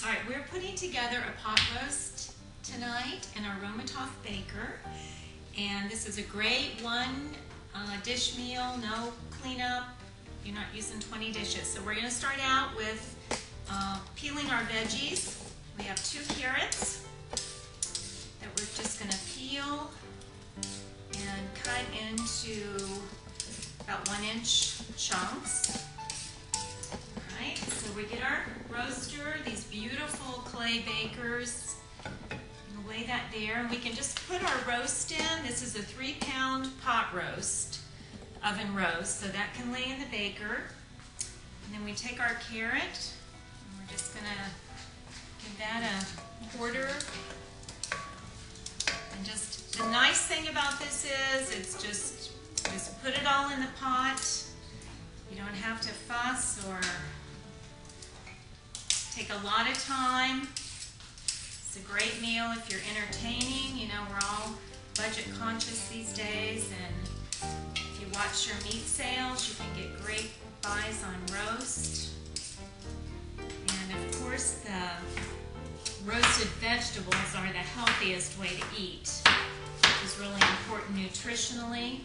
All right, we're putting together a pot roast tonight in our Romertopf baker. And this is a great one dish meal, no cleanup. You're not using 20 dishes. So we're gonna start out with peeling our veggies. We have 2 carrots that we're just gonna peel and cut into about 1-inch chunks. Alright, so we get our roaster, these beautiful clay bakers. We'll lay that there, and we can just put our roast in. This is a 3-pound pot roast, oven roast, so that can lay in the baker. And then we take our carrot, and we're just gonna give that a quarter. And just the nice thing about this is it's just put it all in the pot. You don't have to fuss or take a lot of time. It's a great meal if you're entertaining. You know, we're all budget conscious these days, and if you watch your meat sales, you can get great buys on roast. And of course, the roasted vegetables are the healthiest way to eat, which is really important nutritionally.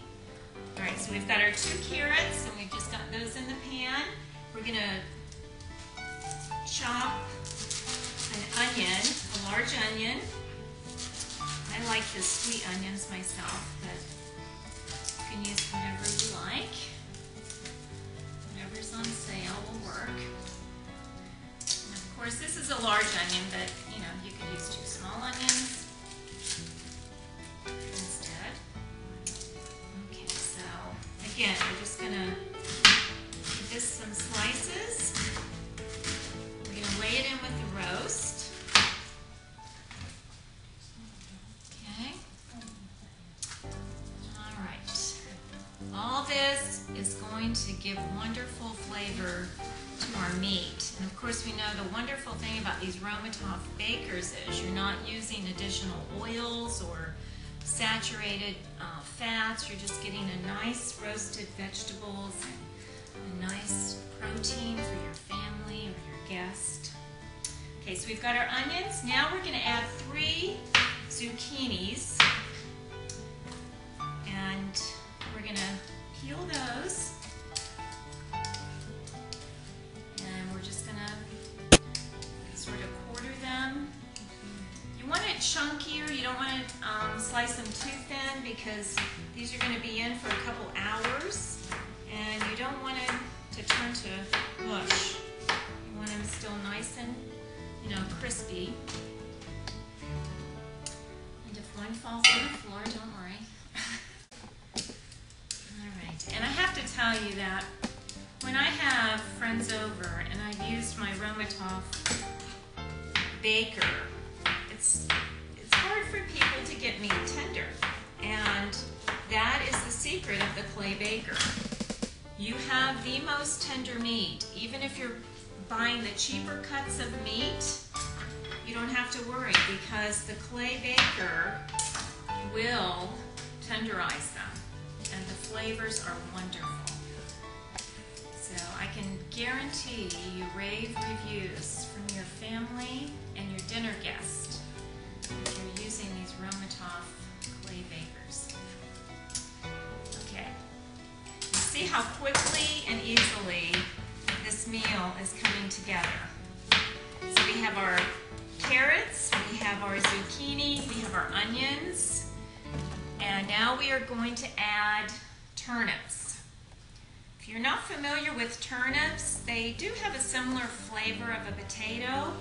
All right, so we've got our 2 carrots, and we've just got those in the pan. We're gonna chop an onion, a large onion. I like the sweet onions myself, but you can use whatever you like. Whatever's on sale will work. And of course, this is a large onion, but you know, you could use 2 small onions instead. Okay, so again, we're just gonna give this some slices. We're gonna lay it in with the roast. Okay. All right. All this is going to give wonderful flavor to our meat. And of course, we know the wonderful thing about these Romertopf bakers is you're not using additional oils or saturated fats. You're just getting a nice roasted vegetables and a nice protein for your family or your guest. Okay, so we've got our onions. Now we're going to add 3 zucchinis, and we're going to peel those, and we're just going to sort of quarter them. You want it chunkier. You don't want to slice them too thin, because these are going to be in for a couple hours, and you don't want it to turn to mush. You want them still nice and, you know, crispy. And if one falls on the floor, don't worry. All right, and I have to tell you that when I have friends over and I've used my Romertopf baker, it's hard for people to get meat tender, and that is the secret of the clay baker. You have the most tender meat. Even if you're buying the cheaper cuts of meat, you don't have to worry, because the clay baker will tenderize them, and the flavors are wonderful. So I can guarantee you rave reviews from your family and your dinner guests if you're using these Romertopf clay bakers. Okay. See how quickly and easily this meal is coming together. So we have our carrots, we have our zucchini, we have our onions, and now we are going to add turnips. If you're not familiar with turnips, they do have a similar flavor of a potato,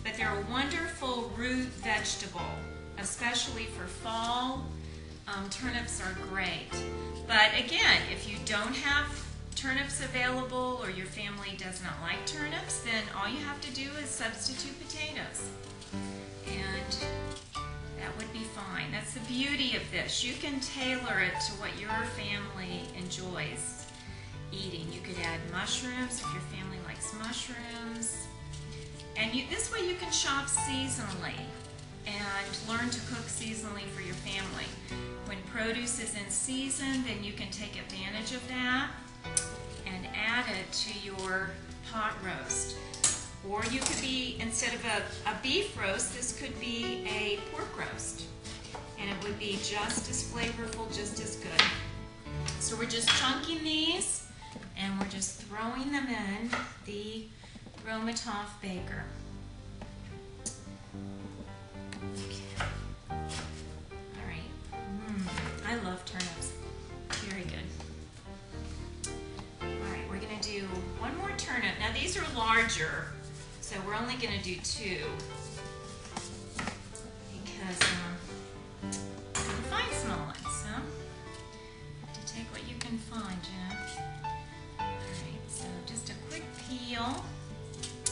but they're a wonderful root vegetable, especially for fall. Turnips are great. But again, if you don't have turnips available, or your family does not like turnips, then all you have to do is substitute potatoes, and that would be fine. That's the beauty of this. You can tailor it to what your family enjoys eating. You could add mushrooms if your family likes mushrooms, and this way you can shop seasonally and learn to cook seasonally for your family. When produce is in season, then you can take advantage of that and add it to your pot roast. Or you could be, instead of a beef roast, this could be a pork roast. And it would be just as flavorful, just as good. So we're just chunking these, and we're just throwing them in the Romertopf baker. Okay. All right. I love turnips. Very good. All right, we're gonna do one more turnip. Now these are larger, so we're only gonna do 2 because you can find small ones, so to take what you can find, you know. All right, so just a quick peel,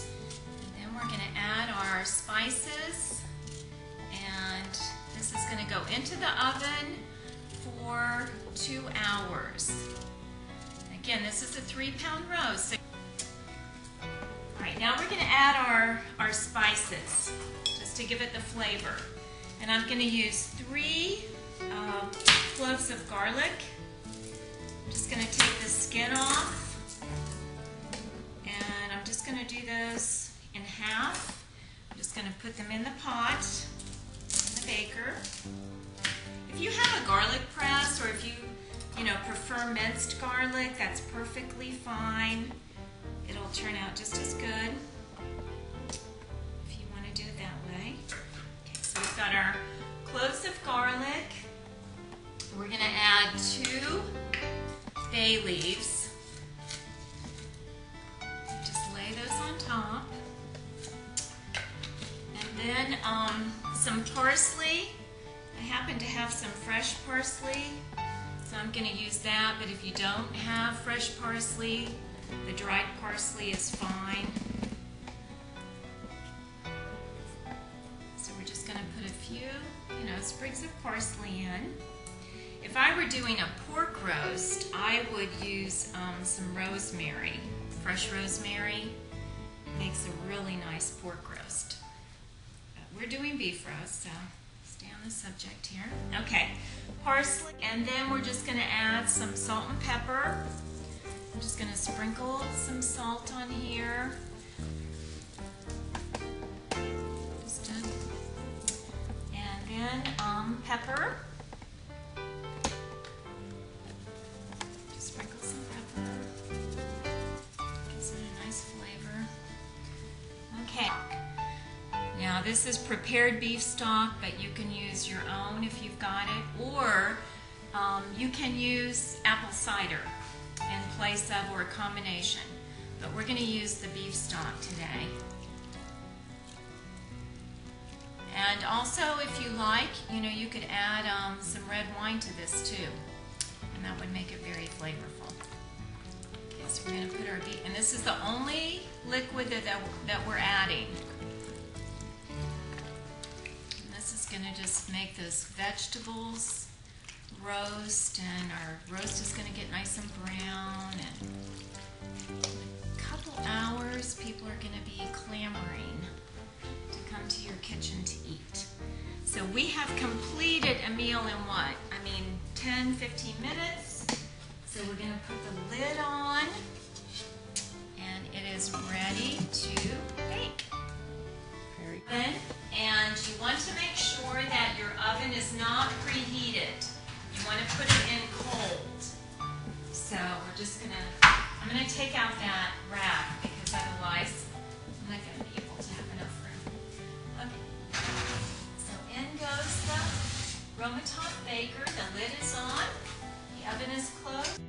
and then we're gonna add our spices, and this is gonna go into the oven for 2 hours. Again, this is a 3-pound roast. So all right, now we're gonna add our spices, just to give it the flavor. And I'm gonna use 3 cloves of garlic. I'm just gonna take the skin off, and I'm just gonna do those in half. I'm just gonna put them in the pot, in the baker. If you have a garlic press, or if you prefer minced garlic, that's perfectly fine. It'll turn out just as good if you want to do it that way. Okay, so we've got our cloves of garlic. We're going to add 2 bay leaves. Just lay those on top. And then some parsley. I happen to have some fresh parsley, so I'm going to use that, but if you don't have fresh parsley, the dried parsley is fine. So we're just going to put a few, sprigs of parsley in. If I were doing a pork roast, I would use some rosemary. Fresh rosemary makes a really nice pork roast. But we're doing beef roast, so stay on the subject here. Okay, parsley, and then we're just going to add some salt and pepper. I'm just going to sprinkle some salt on here. And then pepper. Just sprinkle some pepper. Gives it a nice flavor. Okay. Now this is prepared beef stock, but you can use your own if you've got it, or you can use apple cider in place of, or a combination. But we're going to use the beef stock today. And also, if you like, you could add some red wine to this too, and that would make it very flavorful. Okay, so we're going to put our beef, and this is the only liquid that we're adding. And this is going to just make those vegetables roast, and our roast is going to get nice and brown, and in a couple hours people are going to be clamoring to come to your kitchen to eat. So we have completed a meal in what? 10-15 minutes. So we're going to put the lid on, and it is ready to bake. And you want to make sure that your oven is not preheated. You want to put it in cold. So we're just I'm going to take out that wrap, because otherwise I'm not going to be able to have enough room. Okay. So in goes the Romertopf baker. The lid is on. The oven is closed.